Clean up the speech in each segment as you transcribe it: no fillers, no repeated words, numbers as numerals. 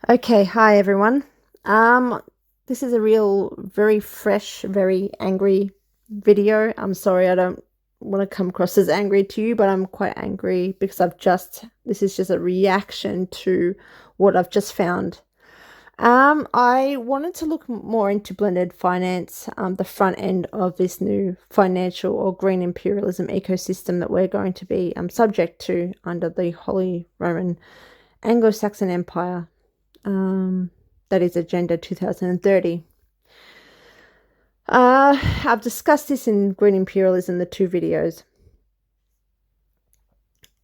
Okay, hi everyone. This is a very fresh, very angry video. I'm sorry, I don't want to come across as angry to you, but I'm quite angry because this is just a reaction to what I've just found. I wanted to look more into blended finance, the front end of this new financial or green imperialism ecosystem that we're going to be subject to under the Holy Roman Anglo-Saxon Empire. That is Agenda 2030. I've discussed this in Green Imperialism, the two videos.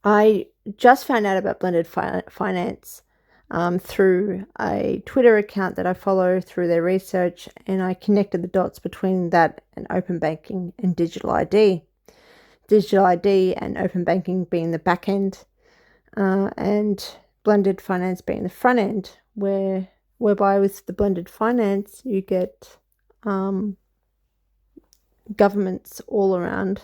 I just found out about blended finance through a Twitter account that I follow through their research, and I connected the dots between that and open banking and digital ID. Digital ID and open banking being the back end, and blended finance being the front end, whereby with the blended finance you get governments all around,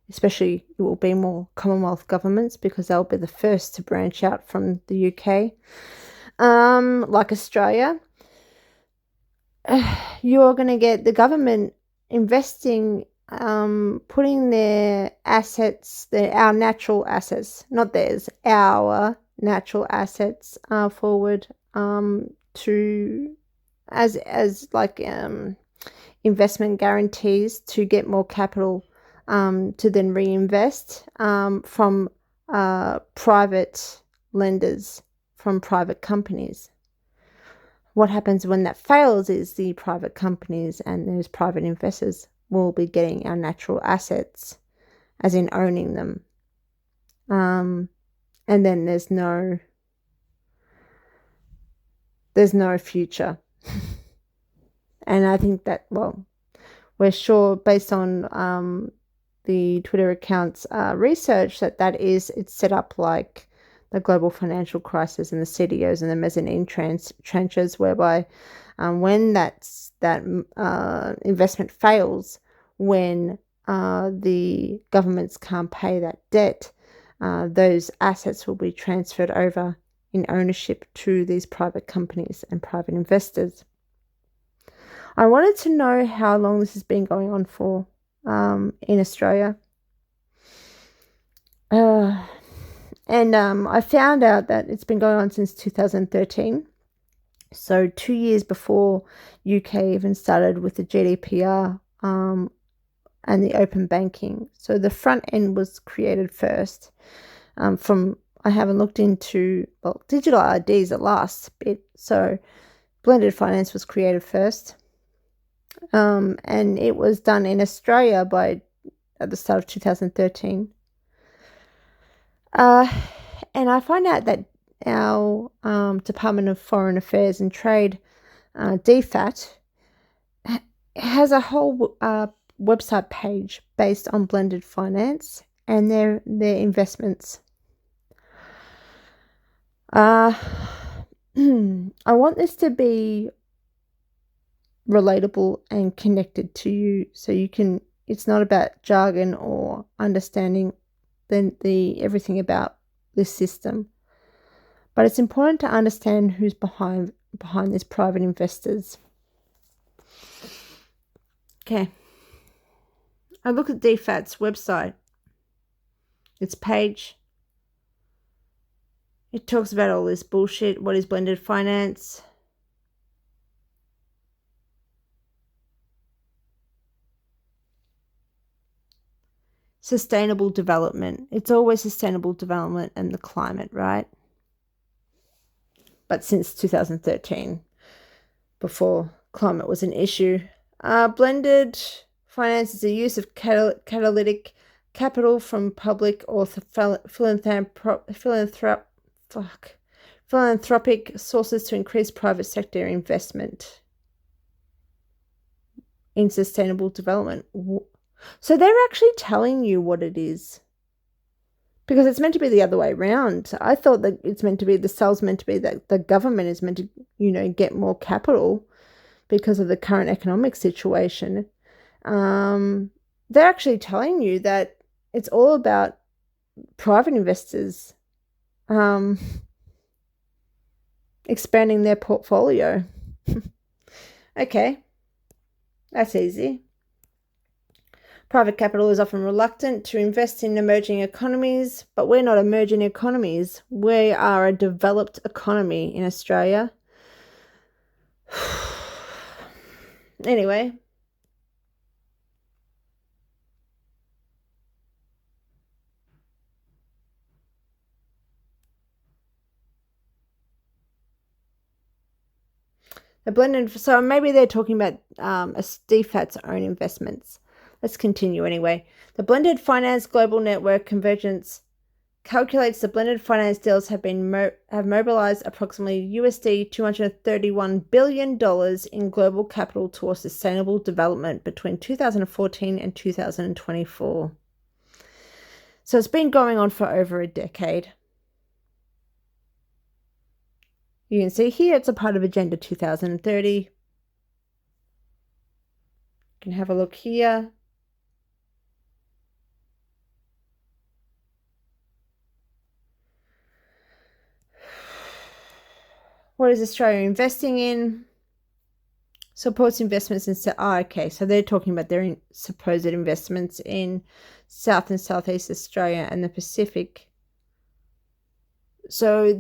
especially it will be more Commonwealth governments because they'll be the first to branch out from the UK, like Australia. You're going to get the government investing, putting their assets, our natural assets, not theirs, our natural assets forward to as like investment guarantees to get more capital to then reinvest from private lenders, from private companies. What happens when that fails is the private companies and those private investors will be getting our natural assets, as in owning them. And then there's no future. And I think that, well, we're sure based on the Twitter account's research that it's set up like the global financial crisis and the CDOs and the mezzanine tranches, whereby when that investment fails, when the governments can't pay that debt, those assets will be transferred over in ownership to these private companies and private investors. I wanted to know how long this has been going on for in Australia. And I found out that it's been going on since 2013. So 2 years before UK even started with the GDPR and the open banking. So the front end was created first. I haven't looked into, well, digital ID is the last bit. So blended finance was created first. And it was done in Australia at the start of 2013. And I find out that our Department of Foreign Affairs and Trade, DFAT, has a whole website page based on blended finance and their investments. I want this to be relatable and connected to you, so you can. It's not about jargon or understanding the everything about this system, but it's important to understand who's behind these private investors. Okay, I look at DFAT's website, its page. It talks about all this bullshit. What is blended finance? Sustainable development. It's always sustainable development and the climate, right? But since 2013, before climate was an issue, blended finance is the use of catalytic capital from public or philanthropic sources to increase private sector investment in sustainable development. So they're actually telling you what it is, because it's meant to be the other way around. I thought that it's meant to be, the sales meant to be that the government is meant to, get more capital because of the current economic situation. They're actually telling you that it's all about private investors expanding their portfolio. Okay, that's easy. Private capital is often reluctant to invest in emerging economies, but we're not emerging economies. We are a developed economy in Australia. Anyway. The blended, so maybe they're talking about DFAT's own investments. Let's continue anyway. The Blended Finance Global Network Convergence calculates the blended finance deals have mobilized approximately USD $231 billion in global capital towards sustainable development between 2014 and 2024. So it's been going on for over a decade. You can see here it's a part of Agenda 2030. You can have a look here. What is Australia investing in? Supports investments in... okay, so they're talking about their supposed investments in South and Southeast Australia and the Pacific. So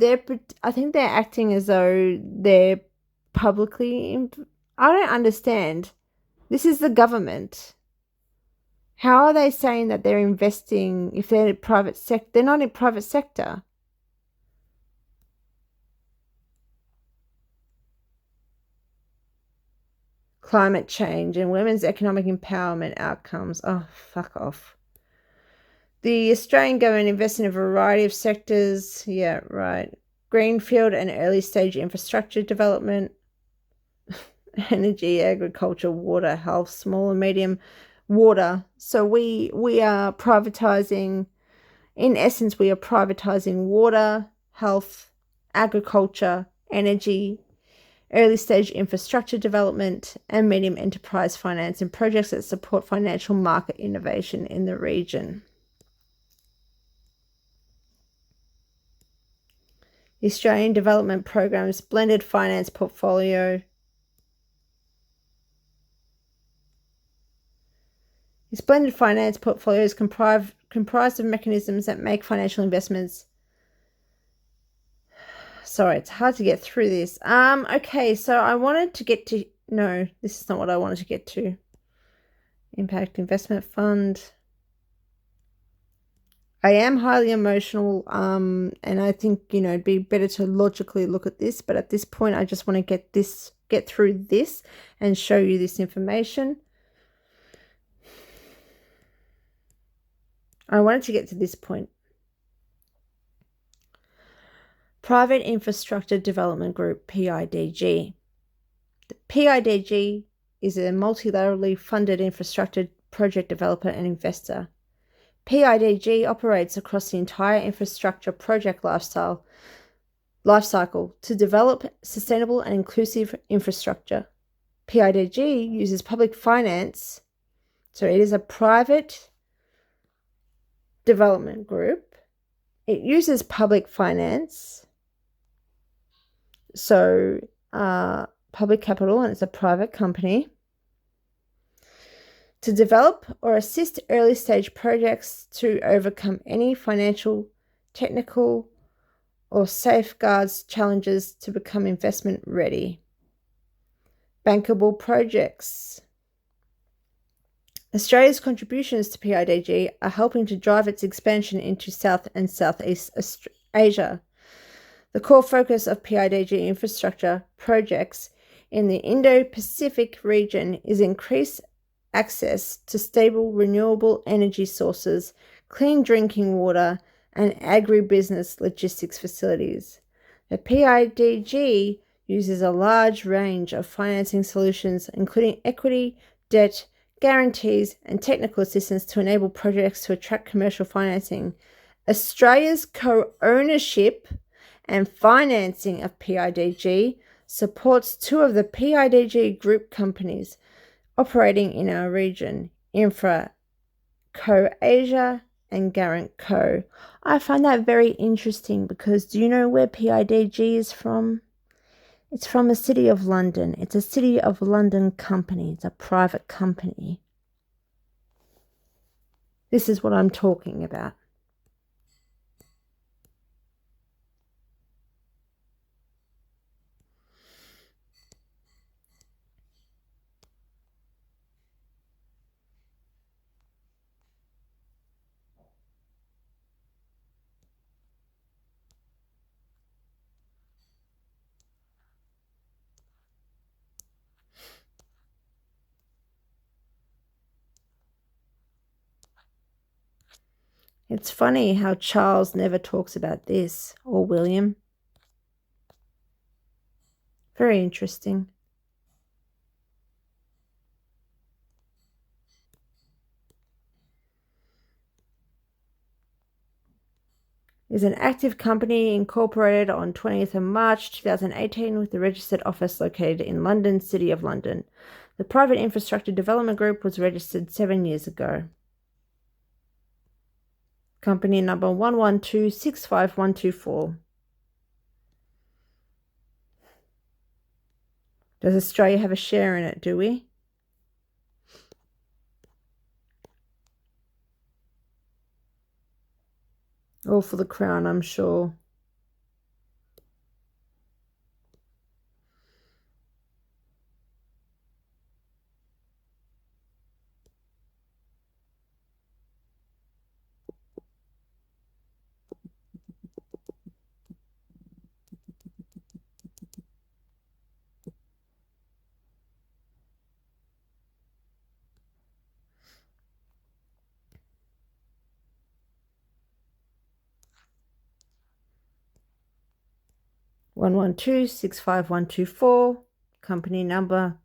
I think they're acting as though they're publicly... I don't understand. This is the government. How are they saying that they're investing if they're in private sector? They're not in private sector. Climate change and women's economic empowerment outcomes. Oh, fuck off. The Australian government invests in a variety of sectors. Yeah, right. Greenfield and early stage infrastructure development, energy, agriculture, water, health, small and medium water. So we are privatizing, in essence, we are privatizing water, health, agriculture, energy, early stage infrastructure development, and medium enterprise finance in projects that support financial market innovation in the region. The Australian Development Program's blended finance portfolio. This blended finance portfolio is comprised of mechanisms that make financial investments. Sorry, it's hard to get through this. Okay, so I wanted to get to... No, this is not what I wanted to get to. Impact Investment Fund. I am highly emotional, and I think, it'd be better to logically look at this, but at this point, I just want to get through this and show you this information. I wanted to get to this point. Private Infrastructure Development Group, PIDG. The PIDG is a multilaterally funded infrastructure project developer and investor. PIDG operates across the entire infrastructure project lifecycle to develop sustainable and inclusive infrastructure. PIDG uses public finance, so it is a private development group. It uses public finance, so public capital, and it's a private company, to develop or assist early stage projects to overcome any financial, technical, or safeguards challenges to become investment ready. Bankable projects. Australia's contributions to PIDG are helping to drive its expansion into South and Southeast Asia. The core focus of PIDG infrastructure projects in the Indo-Pacific region is increased access to stable renewable energy sources, clean drinking water, and agribusiness logistics facilities. The PIDG uses a large range of financing solutions, including equity, debt, guarantees, and technical assistance to enable projects to attract commercial financing. Australia's co-ownership and financing of PIDG supports two of the PIDG group companies operating in our region, InfraCo Asia and GuarantCo. I find that very interesting because do you know where PIDG is from? It's from the City of London. It's a City of London company. It's a private company. This is what I'm talking about. It's funny how Charles never talks about this, or William. Very interesting. Is an active company incorporated on 20th of March 2018 with the registered office located in London, City of London. The private infrastructure development group was registered 7 years ago. Company number 112-65124. Does Australia have a share in it, do we? All for the crown, I'm sure. One 112-65124. Company number.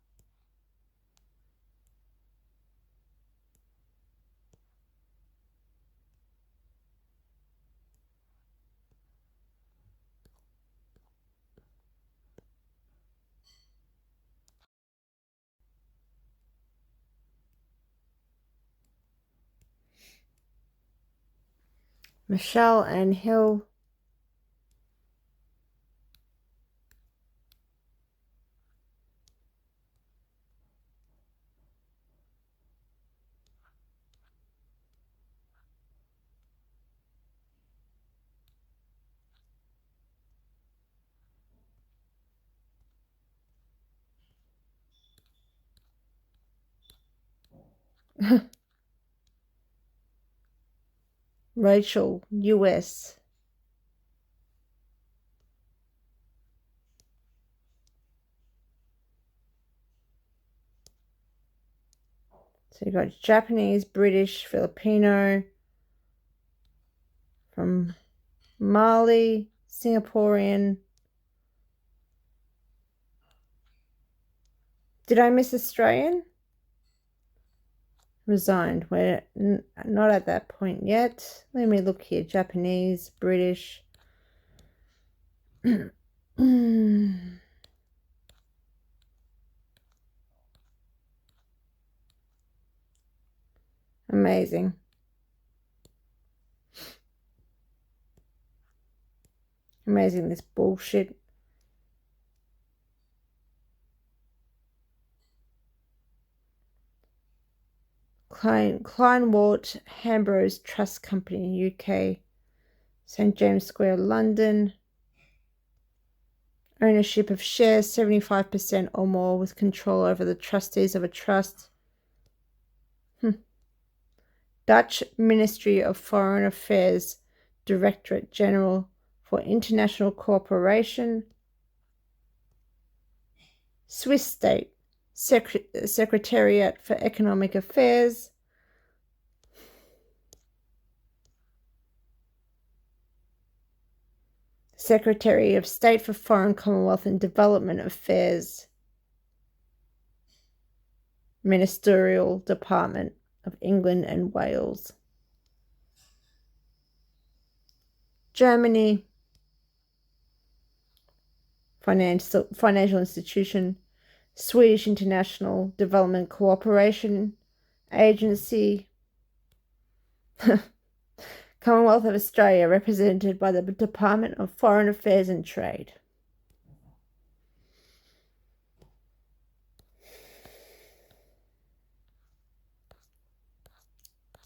Michelle and Hill. Rachel, US. So you got Japanese, British, Filipino, from Mali, Singaporean. Did I miss Australian? Resigned. We're not at that point yet. Let me look here. Japanese, British. Amazing. Amazing, this bullshit. Kleinwort Hambros Trust Company, UK. St. James Square, London. Ownership of shares 75% or more with control over the trustees of a trust. Dutch Ministry of Foreign Affairs Directorate General for International Cooperation. Swiss State Secretariat for Economic Affairs. Secretary of State for Foreign, Commonwealth and Development Affairs. Ministerial Department of England and Wales. Germany. Financial institution. Swedish International Development Cooperation Agency. Commonwealth of Australia, represented by the Department of Foreign Affairs and Trade.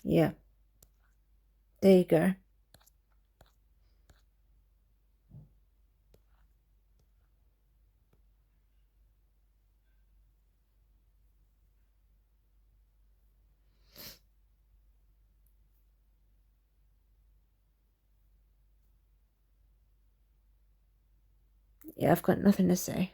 Yeah. There you go. Yeah, I've got nothing to say.